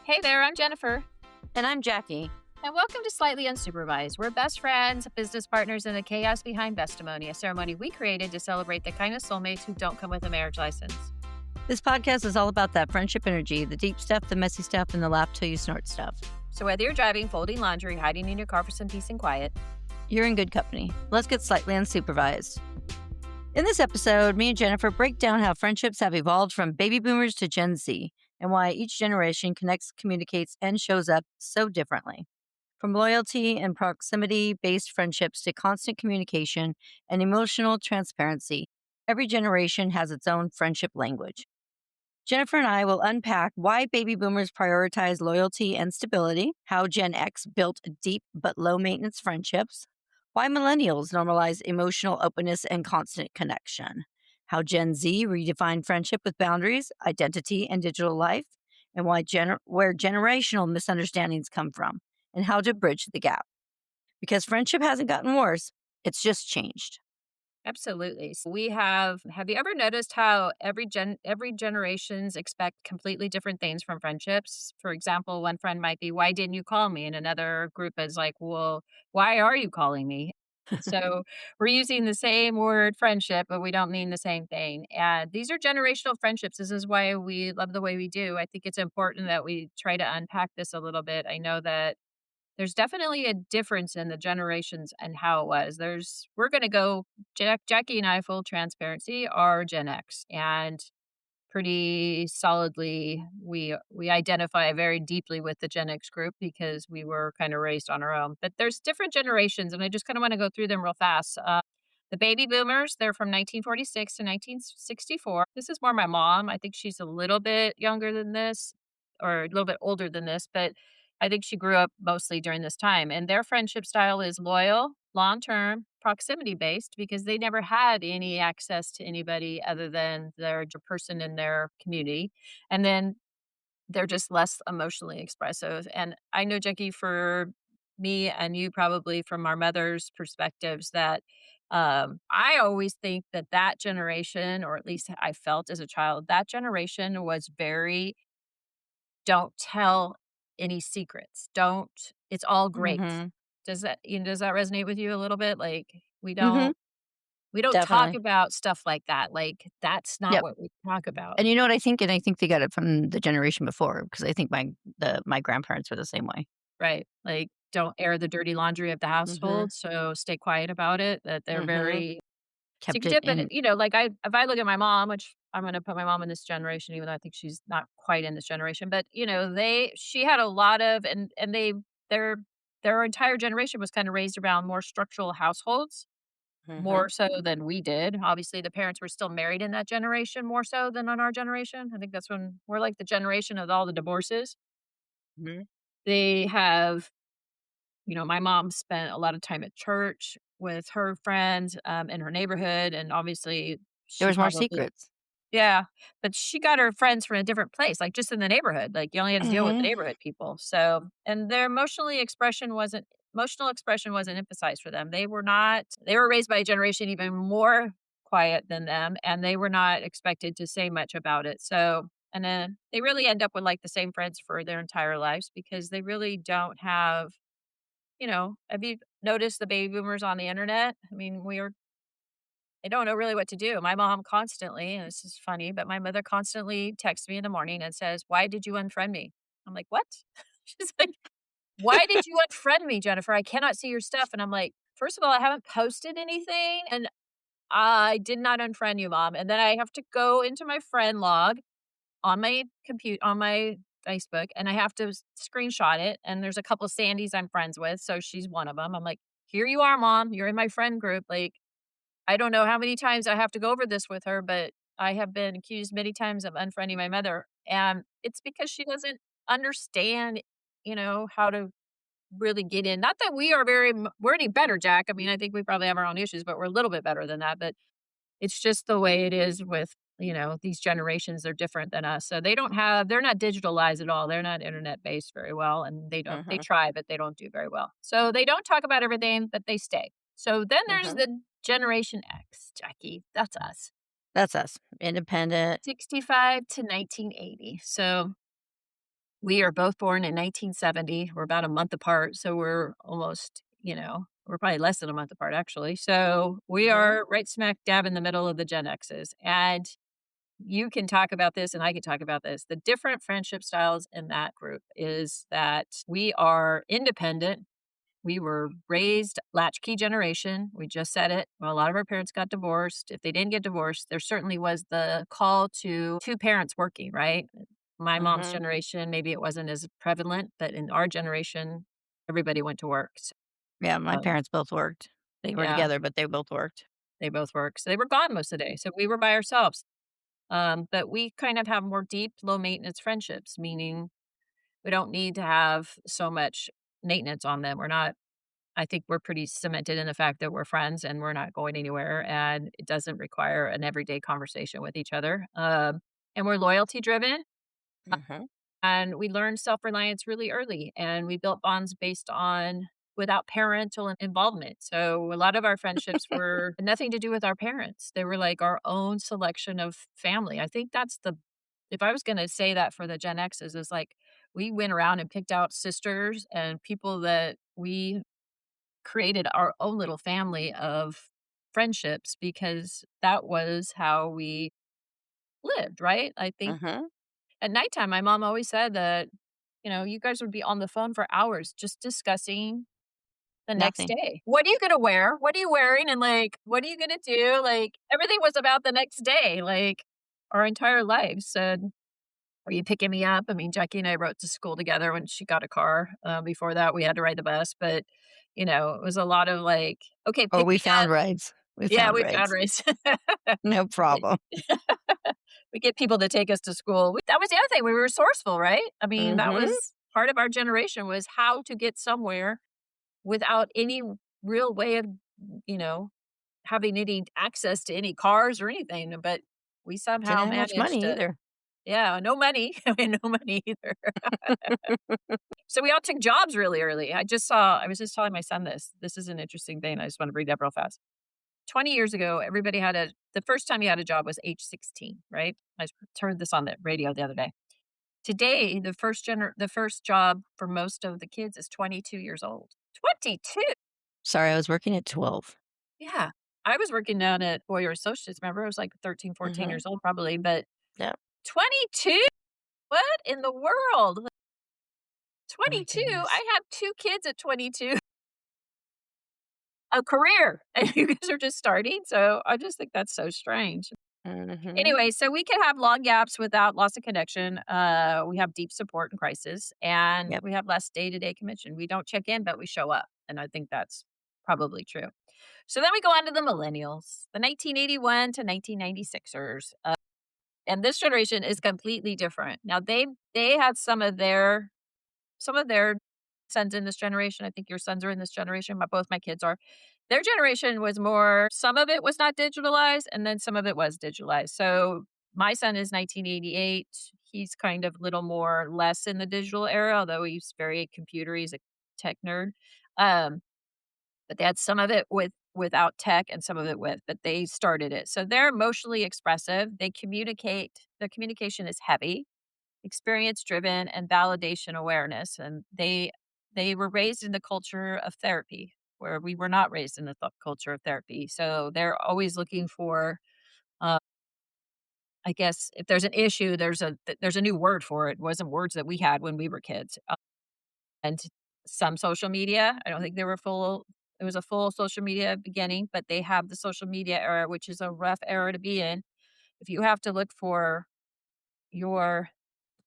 Hey there, I'm Jennifer, And I'm Jackie. and welcome to Slightly Unsupervised. We're best friends, business partners, and the chaos behind Bestimony, a ceremony we created to celebrate the kind of soulmates who don't come with a marriage license. This podcast is all about that friendship energy, the deep stuff, the messy stuff, and the laugh till you snort stuff. So whether you're driving, folding laundry, hiding in your car for some peace and quiet, You're in good company. Let's get slightly unsupervised. In this episode, me and Jennifer break down how friendships have evolved from baby boomers to Gen Z and why each generation connects, communicates, and shows up so differently. From loyalty and proximity based friendships to constant communication and emotional transparency, every generation has its own friendship language. Jennifer and I will unpack why baby boomers prioritize loyalty and stability, how Gen X built deep but low maintenance friendships, why millennials normalize emotional openness and constant connection, how Gen Z redefined friendship with boundaries, identity, and digital life, and where generational misunderstandings come from, and how to bridge the gap. Because friendship hasn't gotten worse, it's just changed. absolutely. So have you ever noticed how every generations expect completely different things from friendships? For example, one friend might be, "Why didn't you call me?" And another group is like, "Well, why are you calling me?" So we're using the same word friendship, but we don't mean the same thing. And these are generational friendships. This is why we love the way we do. I think it's important that we try to unpack this a little bit. I know that there's definitely a difference in the generations and how it was. We're going to go, Jackie and I, full transparency, are Gen X. And pretty solidly we identify very deeply with the Gen X group because we were kind of raised on our own. But there's different generations, and I just kind of want to go through them real fast. The baby boomers, they're from 1946 to 1964. This is more my mom. I think she's a little bit younger than this, or a little bit older than this, but I think she grew up mostly during this time. And their friendship style is loyal, long term, proximity based because they never had any access to anybody other than their person in their community. And then they're just less emotionally expressive. And I know, Jackie, for me and you, probably from our mother's perspectives, that I always think that that generation, or at least I felt as a child, that generation was very don't tell any secrets. Don't, it's all great. Mm-hmm. Does that resonate with you a little bit? Like Mm-hmm. we don't talk Definitely. about stuff like that. Like that's not Yep. what we talk about. And you know what I think? And I think they got it from the generation before because I think my grandparents were the same way. Right. Like, don't air the dirty laundry of the Mm-hmm. household, so stay quiet about it, that they're Mm-hmm. very Kept it secretive, but, in. like, if I look at my mom, which I'm gonna put my mom in this generation, even though I think she's not quite in this generation, but, she had a lot of and their their entire generation was kinda raised around more structural households, Mm-hmm. more so than we did. Obviously, the parents were still married in that generation more so than on our generation. I think that's when we're like the generation of all the divorces. Hmm. They have my mom spent a lot of time at church with her friends, in her neighborhood, and obviously There she was more probably secrets. yeah, but she got her friends from a different place, like, just in the neighborhood, like, you only had to deal with the Mm-hmm. neighborhood people, so and their emotional expression wasn't emphasized for them. They were raised by a generation even more quiet than them, and they were not expected to say much about it, so and then they really end up with, like, the same friends for their entire lives because they really don't have have you noticed the baby boomers on the internet? I mean, they don't know really what to do. My mom constantly, and this is funny, but my mother constantly texts me in the morning and says, "Why did you unfriend me?" I'm like, "What?" She's like, "Why did you unfriend me, Jennifer? I cannot see your stuff." And I'm like, "First of all, I haven't posted anything, and I did not unfriend you, mom." And then I have to go into my friend log on my Facebook, and I have to screenshot it, and there's a couple Sandys I'm friends with, so she's one of them. I'm like, "Here you are, mom. You're in my friend group." Like, I don't know how many times I have to go over this with her, but I have been accused many times of unfriending my mother, and it's because she doesn't understand, how to really get in. Not that we're any better, Jack. I mean, I think we probably have our own issues, but we're a little bit better than that, but it's just the way it is with, these generations, they're different than us. So they're not digitalized at all. They're not internet based very well. And they Mm-hmm. try, but they don't do very well. So they don't talk about everything, but they stay. So then there's Mm-hmm. the Generation X, Jackie. That's us. That's us. Independent. 65 to 1980. So We are both born in 1970. We're about a month apart, so we're almost, we're probably less than a month apart actually. So we Mhm. are right smack dab in the middle of the Gen X's. And you can talk about this and I can talk about this. The different friendship styles in that group is that we are independent. We were raised latchkey generation. We just said it. Well, a lot of our parents got divorced. If they didn't get divorced, there certainly was the call to two parents working, right? My mom's Mhm. generation, maybe it wasn't as prevalent, but in our generation, everybody went to work. So, Yeah, my um, parents both worked. They were yeah, together, but they both worked. they both worked. So they were gone most of the day. So we were by ourselves. But we kind of have more deep, low maintenance friendships, meaning we don't need to have so much maintenance on them. We're not I think we're pretty cemented in the fact that we're friends and we're not going anywhere, and it doesn't require an everyday conversation with each other. And we're loyalty driven, Mhm. and we learned self reliance really early, and we built bonds based on without parental involvement. So a lot of our friendships were nothing to do with our parents. They were like our own selection of family. I think that's the if I was going to say that for the Gen X's is like we went around and picked out sisters and people that we created our own little family of friendships because that was how we lived, right? I think Mhm. at nighttime, my mom always said that, you guys would be on the phone for hours just discussing the next Nothing. day. What are you gonna wear? What are you wearing? And like, what are you gonna do? Like, everything was about the next day, like our entire lives. And are you picking me up? I mean, Jackie and I rode to school together when she got a car. Before that, we had to ride the bus, but it was a lot of like, okay, Oh, pick we me up. found rides. We Yeah, found we found rides. rides. No We problem. get we get people to take us to school. That was the other thing, we were resourceful, right? I mean, that Mhm. was part of our generation was how to get somewhere without any real way of, you know, having any access to any cars or anything, but we Didn't somehow have much managed money to. either. Yeah, no money. I mean, no money either. So we all took jobs really early. I was just telling my son this. This is an interesting thing. I just want to bring it up real fast. 20 years ago, everybody the first time you had a job was age 16, right? I heard this on the radio the other day. Today, the first job for most of the kids is 22 years old. 22. Sorry, I was working at 12. Yeah. I was working down at Boyer Associates. Remember, I was like 13, 14 Mhm. years old probably, but Yep. 22? What in the world? 22? My goodness. I have 2 kids at 22. A career, and you guys are just starting, so I just think that's so strange. Mhm. Anyway, so we can have long gaps without loss of connection. We have deep support in crisis, and Yep. we have less day-to-day connection. We don't check in, but we show up, and I think that's probably true. So then we go on to the millennials, the 1981 to 1996ers, and this generation is completely different. Now they had some of their sons in this generation. I think your sons are in this generation, but both my kids are. Their generation was more some of it was not digitalized and then some of it was digitalized. So my son is 1988. He's kind of little more less in the digital era, although he's very computer. He's a tech nerd. Um, but they had some of it without tech and some of it with, but they started it. So they're emotionally expressive. They communicate. Their communication is heavy, experience driven, and validation awareness. And they were raised in the culture of therapy where we were not raised in the culture of therapy. So they're always looking for, uh, I guess, if there's an issue, there's a new word for it. It wasn't words that we had when we were kids. And some social media, I don't think they were full. It was a full social media beginning, but they have the social media era, which is a rough era to be in. If you have to look for your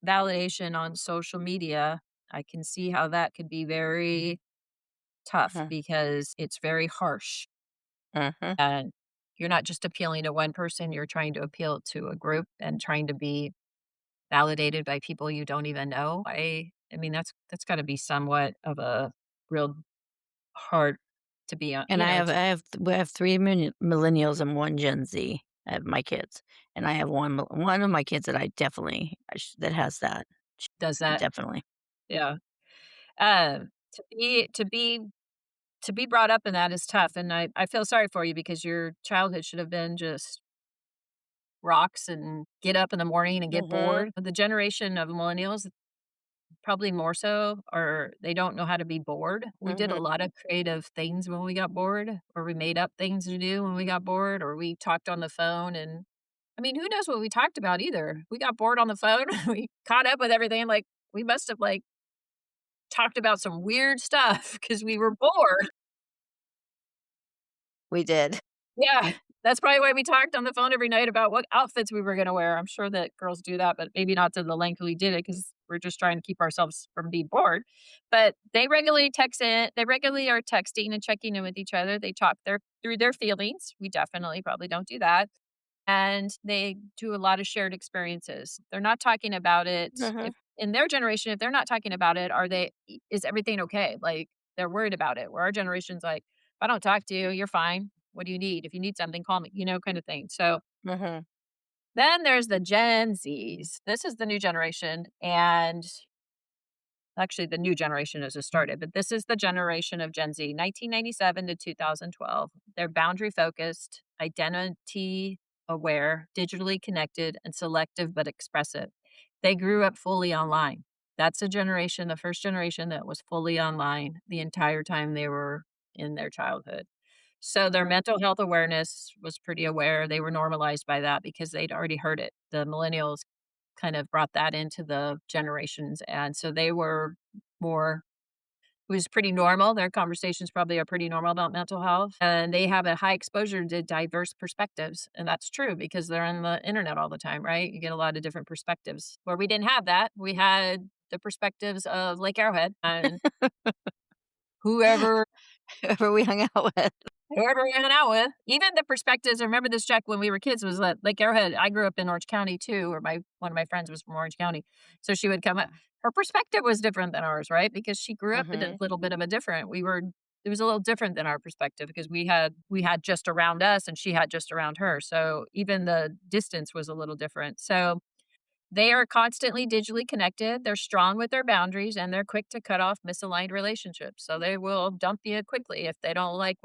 validation on social media, I can see how that could be very tough Mhm. because it's very harsh. Mhm. And you're not just appealing to one person, you're trying to appeal to a group and trying to be validated by people you don't even know. I mean that's got to be somewhat of a real hard to be on, And we have 3 millennials and 1 Gen Z. I have my kids, and I have one of my kids that I definitely that has that. does that. Definitely. Yeah. To be brought up in that is tough. And I feel sorry for you because your childhood should have been just rocks and get up in the morning and get Mhm. bored. The generation of millennials, probably more so, or they don't know how to be bored. We did a Mhm. lot of creative things when we got bored, or we made up things to do when we got bored, or we talked on the phone and I mean, who knows what we talked about either. We got bored on the phone, we caught up with everything, like, we must have, like, talked about some weird stuff because we were bored. We did. Yeah, that's probably why we talked on the phone every night about what outfits we were gonna wear. I'm sure that girls do that, but maybe not to the length we did it because 'cause we're just trying to keep ourselves from being bored. But they regularly are texting and checking in with each other. They talk through their feelings. We definitely probably don't do that. And they do a lot of shared experiences. They're not talking about it Mhm. if in their generation, if they're not talking about it, is everything okay? Like, they're worried about it, where our generation's like, "If I don't talk to you, you're fine. What do you need? If you need something, call me," kind of thing. So, Mhm. then there's the Gen Zs. This is the new generation, and actually, the new generation has just started, but this is the generation of Gen Z, 1997 to 2012. They're boundary focused, identity aware, digitally connected, and selective but expressive. They grew up fully online. That's a generation, the first generation that was fully online the entire time they were in their childhood. So their mental health awareness was pretty aware. They were normalized by that because they'd already heard it. The millennials kind of brought that into the generations, and so they were more it was pretty normal. Their conversations probably are pretty normal about mental health, and they have a high exposure to diverse perspectives, and that's true because they're on the internet all the time, right? You get a lot of different perspectives. Where we didn't have that, we had the perspectives of Lake Arrowhead and whoever Whoever we hung out with. Whoever we hanging out with, even the perspectives I remember this Jack when we were kids was that Lake Arrowhead I grew up in Orange County too, or my one of my friends was from Orange County. So she would come up her perspective was different than ours, right? Because she grew up in a Mhm. little bit of a different it was a little different than our perspective because we had just around us and she had just around her. So even the distance was a little different. So they are constantly digitally connected. They're strong with their boundaries and they're quick to cut off misaligned relationships. So they will dump you quickly if they don't like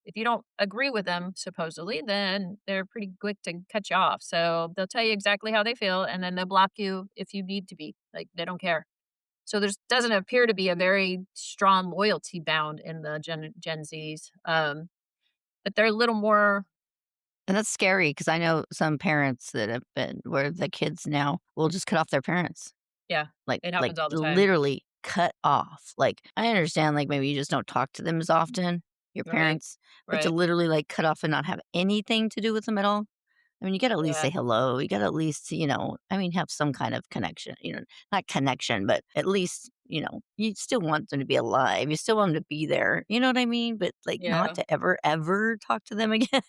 if you don't agree with them, supposedly, then they're pretty quick to cut you off. So they'll tell you exactly how they feel and then they'll block you if you need to be. Like they don't care. So there doesn't appear to be a very strong loyalty bound in the Gen Zs. But they're a little more, And that's scary because I know some parents that have been where the kids now will just cut off their parents. yeah, it Like, happens all the time. literally cut off. Like, I understand, like, maybe you just don't talk to them as often, your Right. parents, but to Right. literally, like, cut off and not have anything to do with them at all? I mean, you gotta at least Yeah. say hello. You gotta at least, I mean, have some kind of connection, not connection, but at least, you still want them to be alive. You still want them to be there. You know what I mean? But, like, not Yeah. to ever, ever talk to them again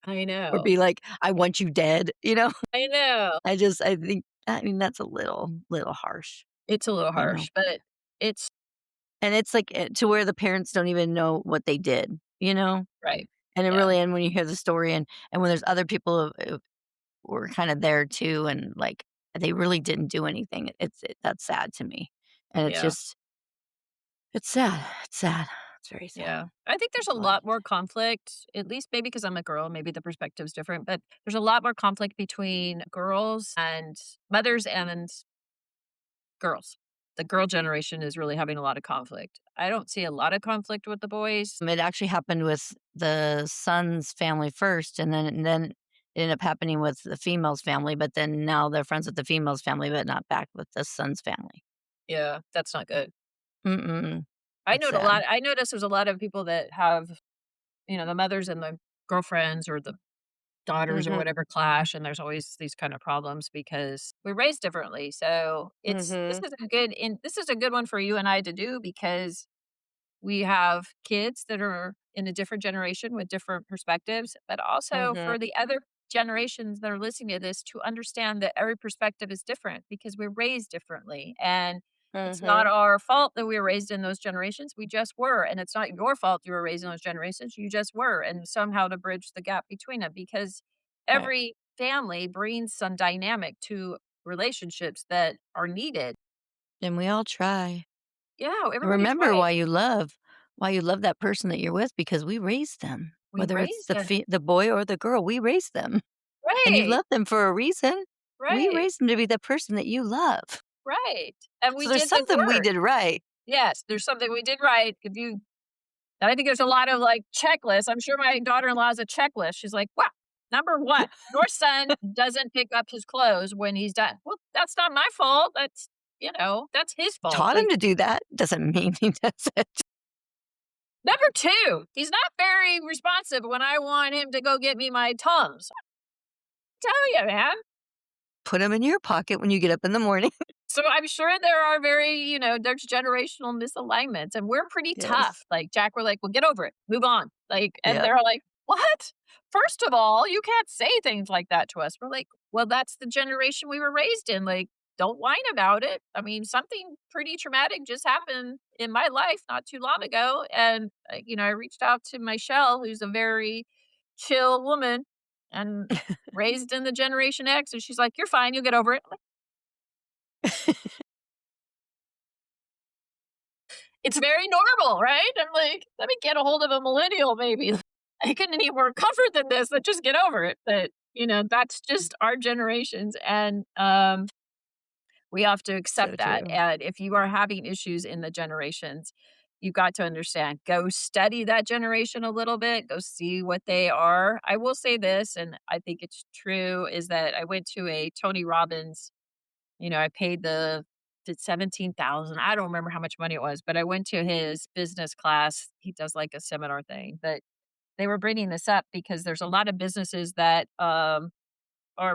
I or know. be like, "I want you dead," you know? I know. I think, I mean, that's a little harsh, It's a little you know? harsh, but it's And it's like, to where the parents don't even know what they did, you know? right. And it Yeah. really and when you hear the story and when there's other people who were kinda there too and, like, they really didn't do anything, that's sad to me. And it's Yeah. just it's sad, it's sad, it's very sad. Yeah. I think there's That's a all I have lot to more say. conflict, at least maybe because 'cause I'm a girl, maybe the perspective's different, but there's a lot more conflict between girls and mothers and girls. The girl generation is really having a lot of conflict. I don't see a lot of conflict with the boys. It actually happened with the son's family first, and then it ended up happening with the female's family, but then now they're friends with the female's family, but not back with the son's family. Yeah, that's not good. Mm-mm. That's sad. I noticed there's a lot of people that have, the mothers and the girlfriends or the daughters or Mhm. whatever clash, and there's always these kind of problems because we're raised differently. So it's Mhm. this is a good one for you and I to do because we have kids that are in a different generation with different perspectives, but also Mhm. for the other generations that are listening to this to understand that every perspective is different because we're raised differently. And it's not Mhm. our fault that we were raised in those generations. We just were. And it's not your fault you were raised in those generations. You just were. And somehow to bridge the gap between them because Right. every family brings some dynamic to relationships that are needed. And we all try. Yeah, And everybody's remember right. why you love that person that you're with because we raised them. We Whether it's raised them. the boy or the girl, we raised them, and you Right. love them for a reason. We Right. raised them to be the person that you love. right, and we So there's did the something we work. did right. Yes, there's something we did right. If you And I think there's a lot of, like, checklists. I'm sure my daughter-in-law has a checklist. She's like, "Wow, number 1, your son doesn't pick up his clothes when he's done." Well, that's not my fault. That's his fault. Taught him Like, to do that, doesn't mean he does it. number 2, he's not very responsive when I want him to go get me my Tums. Tell you, man. Put him in your pocket when you get up in the morning. So I'm sure there are there's generational misalignments, and we're pretty Yes. tough. Like Jack, we're like, well, get over it, move on. Like, and Yep. they're like, what? First of all, you can't say things like that to us. We're like, well, that's the generation we were raised in. Like, don't whine about it. I mean, something pretty traumatic just happened in my life not too long ago. And, I reached out to Michelle, who's a very chill woman and raised in the Generation X. And she's like, you're fine. You'll get over it. It's very normal, right? I'm like, let me get a hold of a millennial maybe. I couldn't need more comfort than this. Let's just get over it. But, that's just our generations. And we have to So accept that. true. And if you are having issues in the generations, you've got to understand. Go study that generation a little bit. Go see what they are. I will say this, and I think it's true, is that I went to a Tony Robbins. I paid the 17,000. I don't remember how much money it was, but I went to his business class. He does like a seminar thing, but they were bringing this up because there's a lot of businesses that are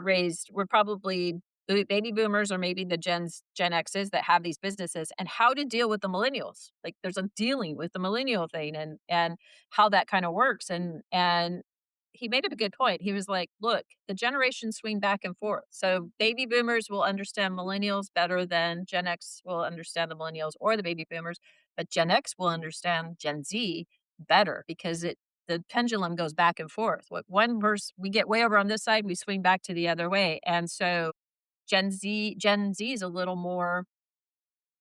raised. We're probably baby boomers or maybe the Gen X's that have these businesses, and how to deal with the millennials. Like, there's a dealing with the millennial thing, and how that kind of works. And he made up a good point. He was like, look, the generations swing back and forth. So baby boomers will understand millennials better than Gen X will understand the millennials or the baby boomers, but Gen X will understand Gen Z better because the pendulum goes back and forth. What one verse we get way over on this side, we swing back to the other way. And so Gen Z is a little more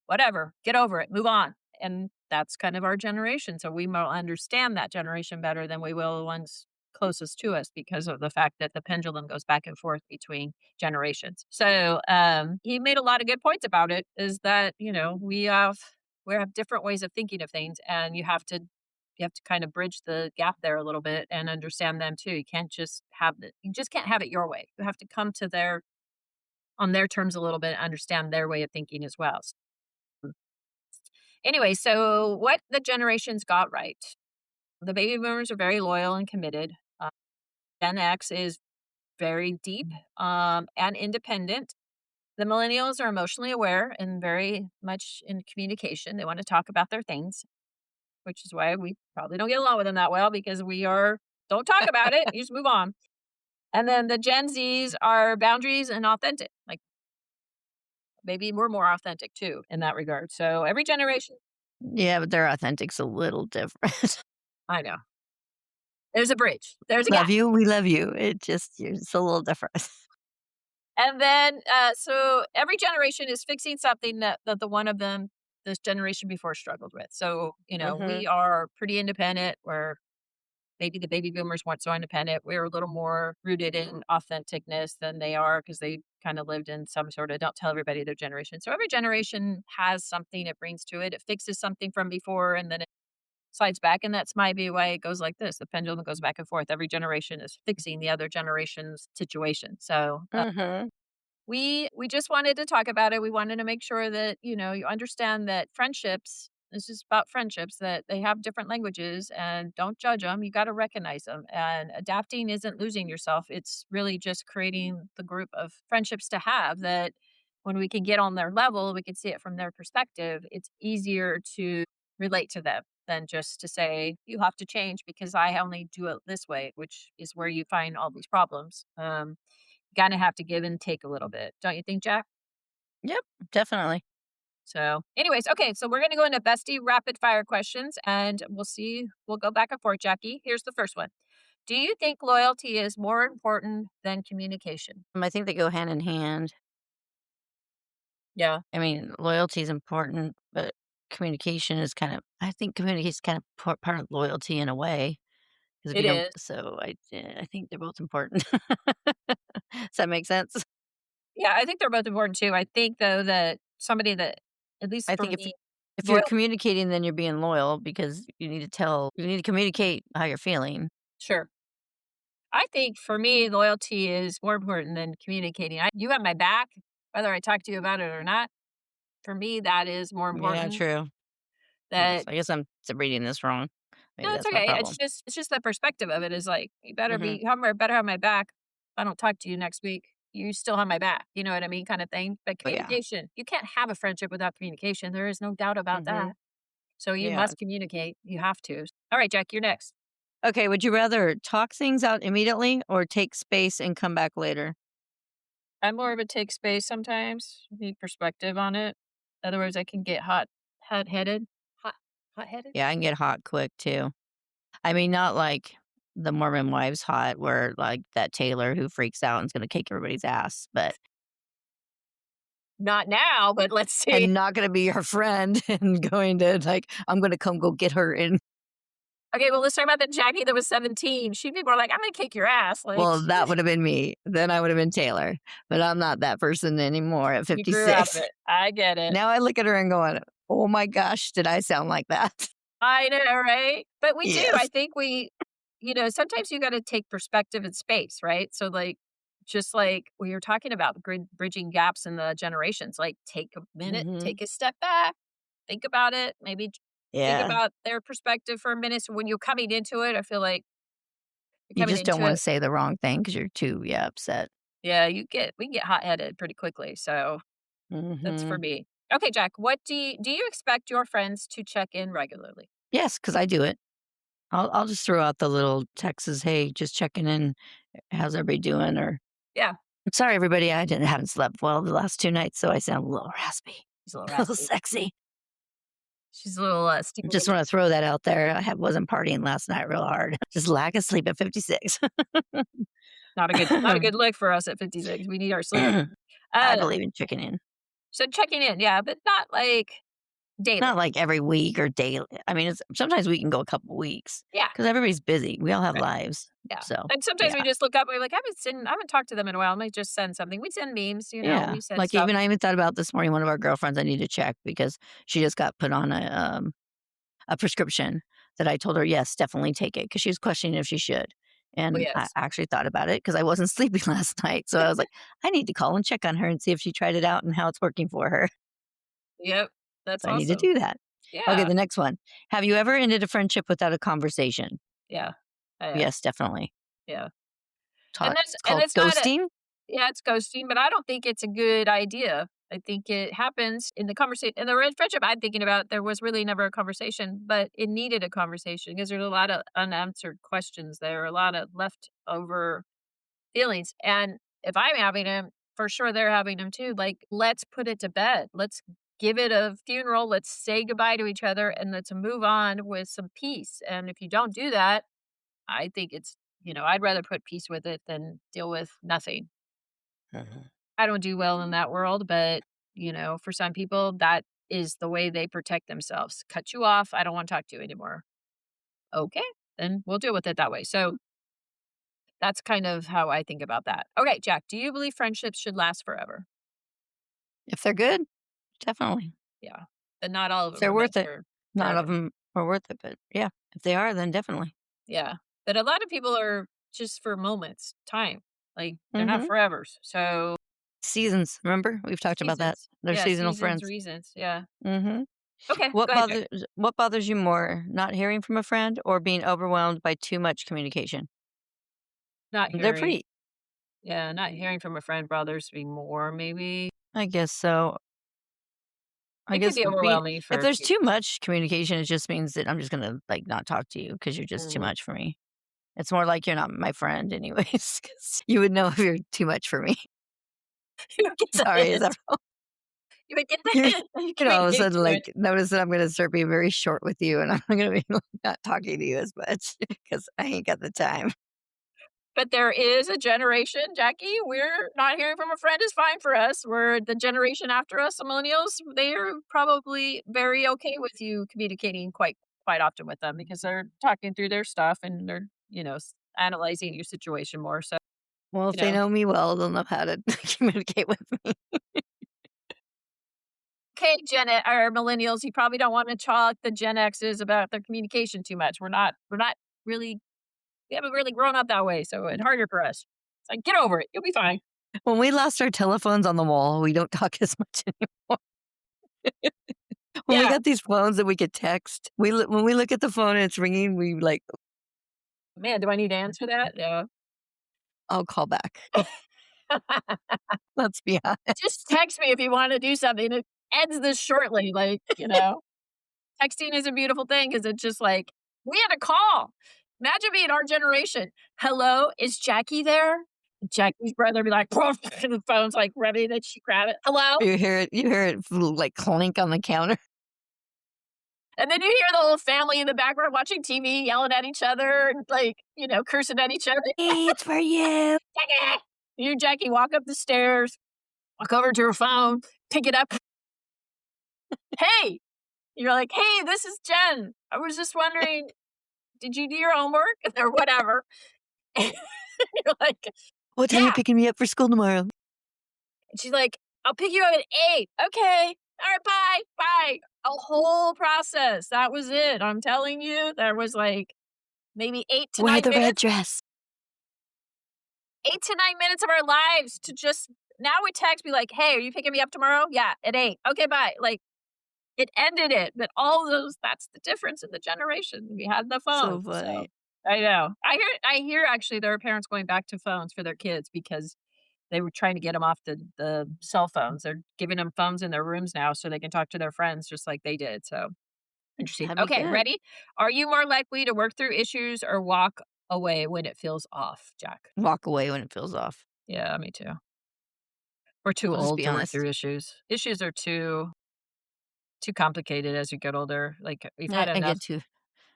whatever, get over it, move on. And that's kind of our generation. So we will understand that generation better than we will the ones closest to us because of the fact that the pendulum goes back and forth between generations. So he made a lot of good points about it. Is that we have different ways of thinking of things, and you have to kind of bridge the gap there a little bit and understand them too. You just can't have it your way. You have to come to their on their terms a little bit, and understand their way of thinking as well. Anyway, so what the generations got right. The baby boomers are very loyal and committed. Gen X is very deep and independent. The millennials are emotionally aware and very much in communication. They want to talk about their things, which is why we probably don't get along with them that well because don't talk about it. You just move on. And then the Gen Zs are boundaries and authentic. Like, maybe we're more authentic too in that regard. So every generation, Yeah, but their authentic's a little different. I know. There's a bridge. There's a Love gap. you, we love you. It's a little different. And then, so every generation is fixing something that the one of them, this generation before struggled with. So, we Mhm. are pretty independent, where maybe the baby boomers weren't so independent. We're a little more rooted in authenticness than they are because they kind of lived in some sort of don't tell everybody their generation. So every generation has something it brings to it. It fixes something from before and then it slides back. And that's maybe why it goes like this. The pendulum goes back and forth. Every generation is fixing the other generation's situation. So Mhm. we just wanted to talk about it. We wanted to make sure that, you understand that friendships, this is about friendships, that they have different languages, and don't judge them. You got to recognize them. And adapting isn't losing yourself. It's really just creating the group of friendships to have that when we can get on their level, we can see it from their perspective. It's easier to relate to them than just to say, you have to change because I only do it this way, which is where you find all these problems. Gonna have to give and take a little bit, don't you think, Jack? Yep, definitely. So, anyways, okay, so we're gonna go into bestie rapid fire questions and we'll go back and forth, Jackie. Here's the first one. Do you think loyalty is more important than communication? I think they go hand in hand. Yeah, I mean, loyalty is important, but communication is I think communication is kind of part of loyalty in a way. Because if you it don't, is. I think they're both important. Does that make sense? Yeah, I think they're both important too. I think though that somebody that, at least I for think me, if you're loyal. communicating, then you're being loyal because you need to communicate how you're feeling. Sure. I think for me, loyalty is more important than communicating. You have my back, whether I talk to you about it or not. For me, that is more Yeah, important. true. Yes, That I guess I'm reading this wrong. No, Maybe it's that's my okay. problem. It's just the perspective of it is like, you better Mhm. be better have my back. If I don't talk to you next week, you still have my back. You know what I mean? Kind of thing. But Oh, yeah. communication, you can't have a friendship without communication. There is no doubt about Mhm. that. So you Yeah. must communicate. You have to. All right, Jack, you're next. Okay, would you rather talk things out immediately or take space and come back later? I'm more of a take space sometimes. Need perspective on it. Otherwise I can get hot headed. Hot hot headed? Yeah, I can get hot quick too. I mean, not like the Mormon Wives hot where like that Taylor who freaks out and is gonna kick everybody's ass, but Not now, but let's see. and not gonna be your friend and going to like, I'm gonna come go get her and Okay, well, let's talk about the Jackie that was 17. She'd be more like, "I'm gonna kick your ass." Like, well, that would have been me. Then I would have been Taylor. But I'm not that person anymore at you grew out of 56. it. I get it. Now I look at her and going, "Oh my gosh, did I sound like that?" I know, right? But we do. I Yes. think sometimes you gotta take perspective and space, right? So, like, just like we were talking about bridging gaps in the generations, like, take a minute, Mhm. take a step back, think about it, maybe think Yeah. about their perspective for a minute. So when you're coming into it, I feel like you're You coming just don't into wanna it, say the wrong thing because 'cause you're too, yeah, upset. yeah, we can get hot-headed pretty quickly. So that's for Mhm. me. Okay, Jack, what do you expect your friends to check in regularly? Yes, because I do it. I'll just throw out the little texts, "Hey, just checking in. How's everybody doing?" Or, Yeah, "I'm sorry, everybody, I haven't slept well the last 2 nights, so I sound a little raspy, she's a little a little raspy. sexy." She's a little Just stimulated. wanna throw that out there. Wasn't partying last night real hard. Just lack of sleep at 56. Not a good look for us at 56. We need our sleep. I Uh, believe in checking in. so checking in, yeah, but not like daily. Not like every week or daily. I mean, it's sometimes we can go a couple weeks Yeah, because everybody's busy. We all have right. lives. Yeah. So, And sometimes we yeah. just look up and we're like, I haven't talked to them in a while. Let me just send something. We send memes, Yeah. we send Like, stuff. I even thought about this morning, one of our girlfriends I need to check because she just got put on a prescription that I told her, "Yes, definitely take it," because she was questioning if she should. Oh, And I yes. actually thought about it because I wasn't sleeping last night. So I was like, "I need to call and check on her and see if she tried it out and how it's working for her." Yep. That's So I need to awesome. do that. Okay, Yeah. the next one. Have you ever ended a friendship without a conversation? Yeah. Yeah. Yes, definitely. Yeah. It's And called it's not a ghosting. yeah, it's ghosting, but I don't think it's a good idea. I think it happens in the conversation in the friendship I'm thinking about. There was really never a conversation, but it needed a conversation because there's a lot of unanswered questions there, a lot of leftover feelings. And if I'm having them, for sure they're having them too. Like, let's put it to bed. Let's give it a funeral. Let's say goodbye to each other and let's move on with some peace. And if you don't do that, I think I'd rather put peace with it than deal with nothing. Mhm. I don't do well in that world, but for some people, that is the way they protect themselves. Cut you off. I don't want to talk to you anymore. Okay, then we'll deal with it that way. So that's kind of how I think about that. Okay, Jack, do you believe friendships should last forever? If they're good, definitely. Yeah. But not all of If them they're are meant worth it. for Not all of forever. them are worth it, but yeah, if they are, then definitely. Yeah. But a lot of people are just for moments, time. Like they're not Mhm. forevers. So Seasons, remember? We've talked about that. seasons. They're Yeah, seasonal seasons, friends. reasons. Yeah. Mhm. Okay, go ahead, Jack. What bothers you more, not hearing from a friend or being overwhelmed by too much communication? Not They're hearing. pretty Yeah, not hearing from a friend bothers me more, maybe. I guess so. I It can guess be being overwhelming if for there's too people. much communication, it just means that I'm just gonna, like, not talk to you because 'cause you're just too Mhm. much for me. It's more like you're not my friend anyways, 'cause you would know if you're too much for me. You would get the Sorry, is that hint. You would get the you're hint. You can all read of a sudden, into it. like, notice that I'm gonna start being very short with you, and I'm gonna be, like, not talking to you as much because I ain't got the time. But there is a generation, Jackie, we're not hearing from a friend is fine for us. We're the generation after us, the millennials, they're probably very okay with you communicating quite often with them because they're talking through their stuff and they're, analyzing your situation more. So, Well, if you they know, know me well, they'll know how to communicate with me. okay, or millennials, you probably don't want to talk the Gen X's about their communication too much. We're not really, we haven't really grown up that way, so it's harder for us. It's like, get over it. You'll be fine. When we lost our telephones on the wall, we don't talk as much anymore. When we Yeah. got these phones that we could text, when we look at the phone and it's ringing, we like, Man, do I need to answer that? Yeah. I'll call back. Let's be honest. Just text me if you want to do something. It ends this shortly. Like, texting is a beautiful thing because it's just like, we had a call. Imagine being our generation. Hello, is Jackie there? Jackie's brother be like, and the phone's like ready that she grab it. Hello? You hear it like clink on the counter. And then you hear the whole family in the background watching TV, yelling at each other, and like, cursing at each other. Hey, it's for you. Jackie! You, Jackie, walk up the stairs, walk over to her phone, pick it up. Hey! You're like, hey, this is Jen. I was just wondering, did you do your homework? Or whatever. You're like, What time are you yeah. picking me up for school tomorrow? And she's like, I'll pick you up at 8. Okay. All right, bye. Bye. A whole process. That was it. I'm telling you, there was like maybe 8 to Wear 9 the red minutes, dress. 8 to 9 minutes of our lives to just, now we text, be like, hey, are you picking me up tomorrow? Yeah, at 8. Okay, bye. Like, it ended it. But all those, that's the difference in the generation. We had the So phone. So funny. I know. I hear actually there are parents going back to phones for their kids because they were trying to get them off the cell phones. They're giving them phones in their rooms now so they can talk to their friends just like they did. So interesting. That'd be Okay, good. ready? Are you more likely to work through issues or walk away when it feels off, Jack? Walk away when it feels off. Yeah, me too. We're too I'll just old be to work honest. through issues. Issues are too complicated as you get older. Like we've had I enough. get too.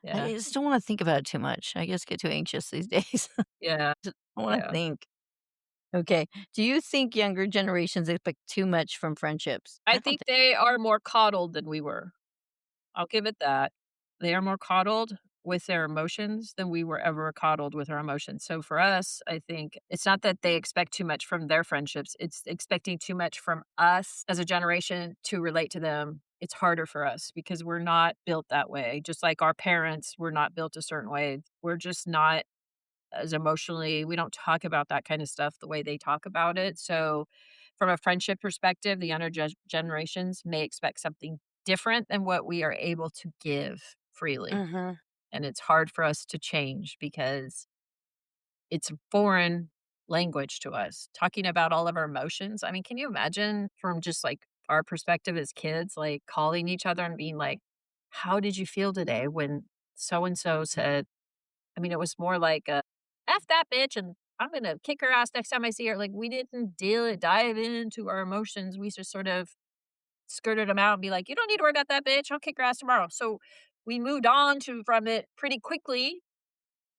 I Yeah. just don't want to think about it too much. I just get too anxious these days. Yeah. I want to Yeah. think. Okay. Do you think younger generations expect too much from friendships? I I don't think think. they are more coddled than we were. I'll give it that. They are more coddled with their emotions than we were ever coddled with our emotions. So for us, I think it's not that they expect too much from their friendships, it's expecting too much from us as a generation to relate to them. It's harder for us because we're not built that way. Just like our parents were not built a certain way. We're just not as emotionally, we don't talk about that kind of stuff the way they talk about it. So from a friendship perspective, the younger generations may expect something different than what we are able to give freely. Mhm. And it's hard for us to change because it's a foreign language to us. Talking about all of our emotions. I mean, can you imagine from just like our perspective as kids, like calling each other and being like, how did you feel today when so and so said, I mean, it was more like a F that bitch and I'm gonna kick her ass next time I see her. Like we didn't dive into our emotions. We just sort of skirted them out and be like, you don't need to worry about that bitch. I'll kick her ass tomorrow. So we moved on to from it pretty quickly.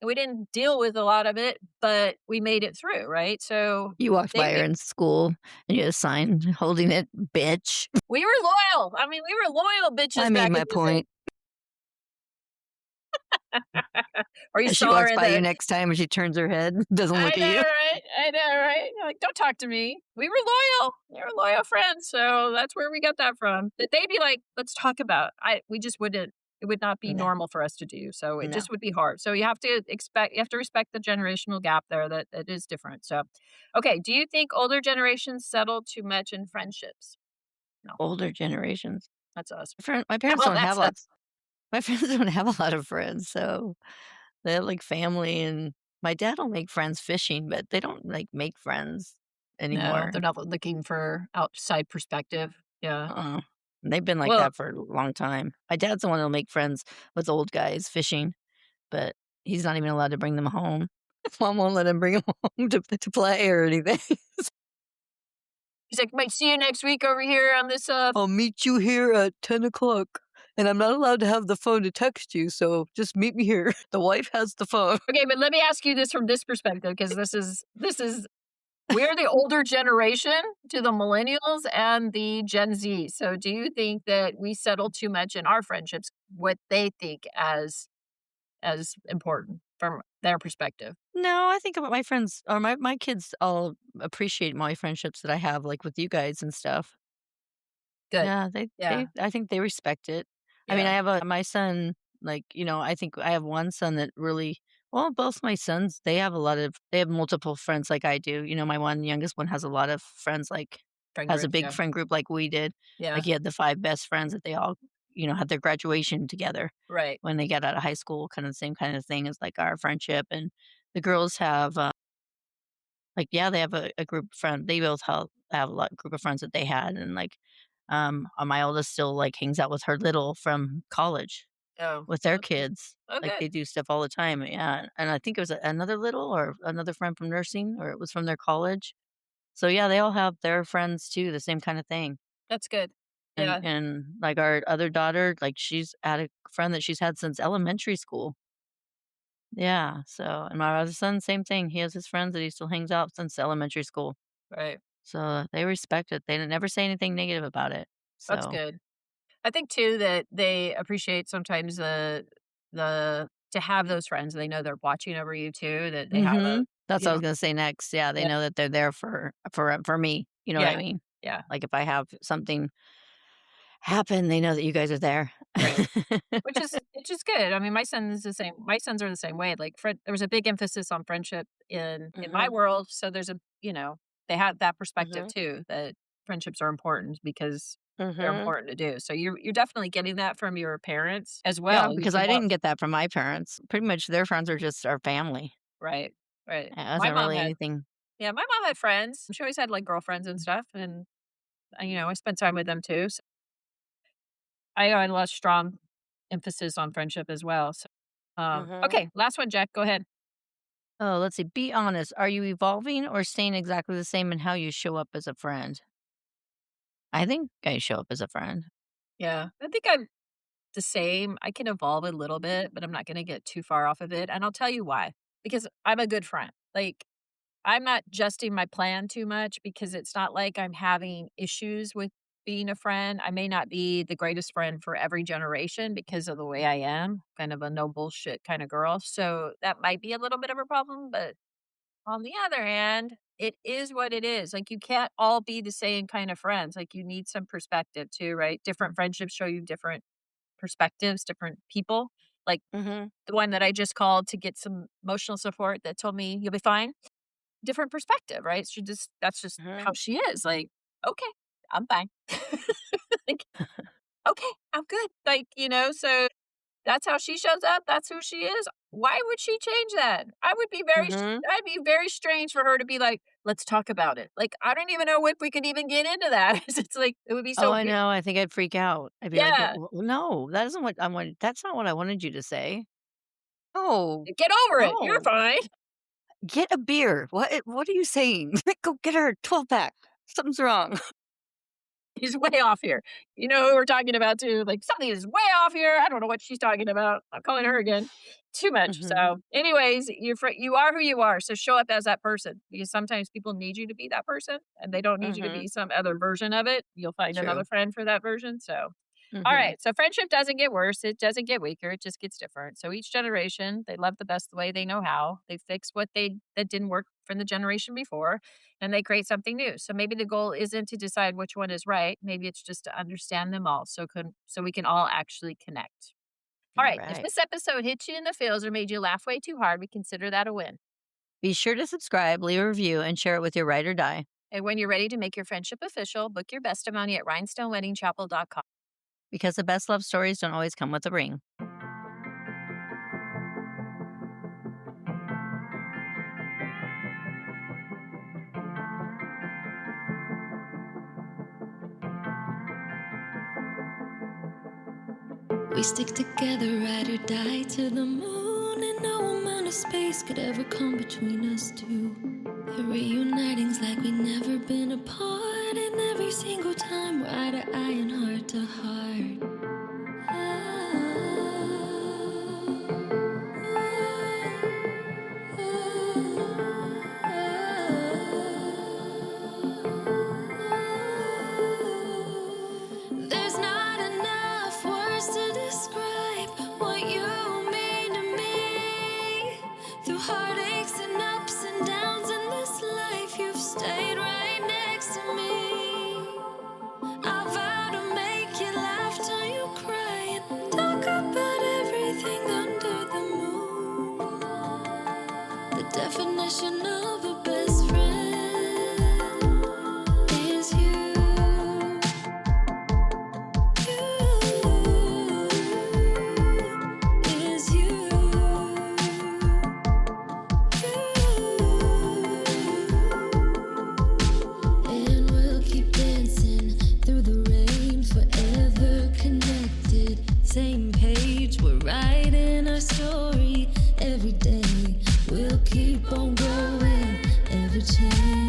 And we didn't deal with a lot of it, but we made it through, right? So You walked they by her in school and you had a sign holding it, bitch. we were loyal. I mean, we were loyal I bitches made back in my the day. point. Or you As she saw her walks in by you the next time and she turns her head, doesn't I look at know, you. right? I know, right? You're like, "Don't talk to me." We were loyal. We were loyal friends, so that's where we got that from. But they'd be like, "Let's talk about it." We just wouldn't it would not be No, normal for us to do, so it no. just would be hard. So you have to respect the generational gap there that is different. So, okay, do you think older generations settle too much in friendships? No, Older generations. that's us. My parents Well, don't have that's us. lots. My friends don't have a lot of friends, so they have like family, and my dad will make friends fishing, but they don't like make friends No, anymore. they're not looking for outside perspective. Yeah. Uh-uh. They've been like Well, that for a long time. My dad's the one that'll make friends with old guys fishing, but he's not even allowed to bring them home. Mom won't let him bring them home to play or anything. he's like, "Might see you next week over here on this, I'll meet you here at 10 o'clock, and I'm not allowed to have the phone to text you, so just meet me here. The wife has the phone. Okay, but let me ask you this from this perspective, because this is we're the older generation to the millennials and the Gen Z. So do you think that we settle too much in our friendships, what they think as important from their perspective? No, I think about my friends or my kids all appreciate my friendships that I have, like with you guys and stuff. Good. Yeah, they Yeah. I think they respect it. I mean, Yeah. I have my son, like, I think I have one son that really well, both my sons, they have multiple friends like I do. My one youngest one has a lot of friends, like Friend has a groups, big yeah. friend group like we did. Like, Yeah. he had the 5 best friends that they all, had their graduation together Right. when they got out of high school, kinda the same kind of thing as, like, our friendship, and the girls have, like, yeah, they have a group of friends. They both have a lot group of friends that they had, and, like, my oldest still, like, hangs out with her little from college Oh, with their okay. kids. Oh, Like, good. they do stuff all the time, yeah, and I think it was another little or another friend from nursing, or it was from their college. So, yeah, they all have their friends too, the same kinda thing, That's good. and Yeah. like, our other daughter, like, she's had a friend that she's had since elementary school. Yeah, so and my other son, same thing. He has his friends that he still hangs out since elementary school. Right. So, they respect it. They never say anything negative about it. That's So good. I think too that they appreciate sometimes the to have those friends. They know they're watching over you too, that they have a mhm. That's you what I know was gonna say next. Yeah, they yeah, know that they're there for me, you know what I yeah, mean? yeah, Like, if I have something happen, they know that you guys are there. right. Which is good. I mean, my son's the same. My sons are the same way. Like, there was a big emphasis on friendship in my Mhm, world, so they had that perspective mhm, too, that friendships are important because they're mhm. important to do. So you're definitely getting that from your parents as Yeah, well. You because can I walk didn't get that from my parents. Pretty much their friends are just our family. right, right. It My wasn't mom really had anything. Yeah, my mom had friends. She always had, like, girlfriends and stuff, and, I spent time with them too, so I had a lot of strong emphasis on friendship as well, so, Mhm. okay, last one, Jack, go ahead. Oh, let's see. Be honest. Are you evolving or staying exactly the same in how you show up as a friend? I think I show up as a friend. Yeah, I think I'm the same. I can evolve a little bit, but I'm not gonna get too far off of it, and I'll tell you why. Because I'm a good friend. Like, I'm not adjusting my plan too much because it's not like I'm having issues with being a friend. I may not be the greatest friend for every generation because of the way I am, kind of a no bullshit kind of girl. So that might be a little bit of a problem. But on the other hand, it is what it is. Like, you can't all be the same kind of friends. Like, you need some perspective too, right? Different friendships show you different perspectives, different people. Like Mhm. the one that I just called to get some emotional support that told me, "You'll be fine." Different perspective, right? That's just how Mhm. she is, like, "Okay, I'm fine." Like, "Okay, I'm good." So that's how she shows up, that's who she is. Why would she change that? Mhm. I'd be very strange for her to be like, "Let's talk about it." Like, I don't even know if we could even get into that. It's like, it would be Oh, so I we know. I think I'd freak out. I'd be like, Yeah, no, that isn't what I wanted. That's not what I wanted you to say. Oh, "Get over it, you're no. fine." Get a beer. What are you saying? Go get her a 12 pack. Something's wrong. He's way off here. You know who we're talking about too? Like, something is way off here. I don't know what she's talking about. I'm calling her again. Too much. Mhm. So, anyways, you are who you are. So show up as that person because sometimes people need you to be that person and they don't need you to Mhm. be some other version of it. You'll find another True. friend for that version. So, all Mhm. right. So friendship doesn't get worse. It doesn't get weaker. It just gets different. So each generation, they love the best the way they know how. They fix that didn't work from the generation before and they create something new. So maybe the goal isn't to decide which one is right. Maybe it's just to understand them all so we can all actually connect. All All right. If right. this episode hit you in the feels or made you laugh way too hard, we consider that a win. Be sure to subscribe, leave a review, and share it with your ride or die, And when you're ready to make your friendship official, book your bestimony at rhinestoneweddingchapel.com. because the best love stories don't always come with a ring. We stick together, ride or die to the moon, and no amount of space could ever come between us two. The reuniting's like we never been apart, and every single time we're eye to eye and heart to heart. There's not enough words to describe what you mean to me. Through heartaches and ups and downs in this life, you've stayed right next to me. I vow to same page. We're writing our story every day. We'll keep on going, ever change.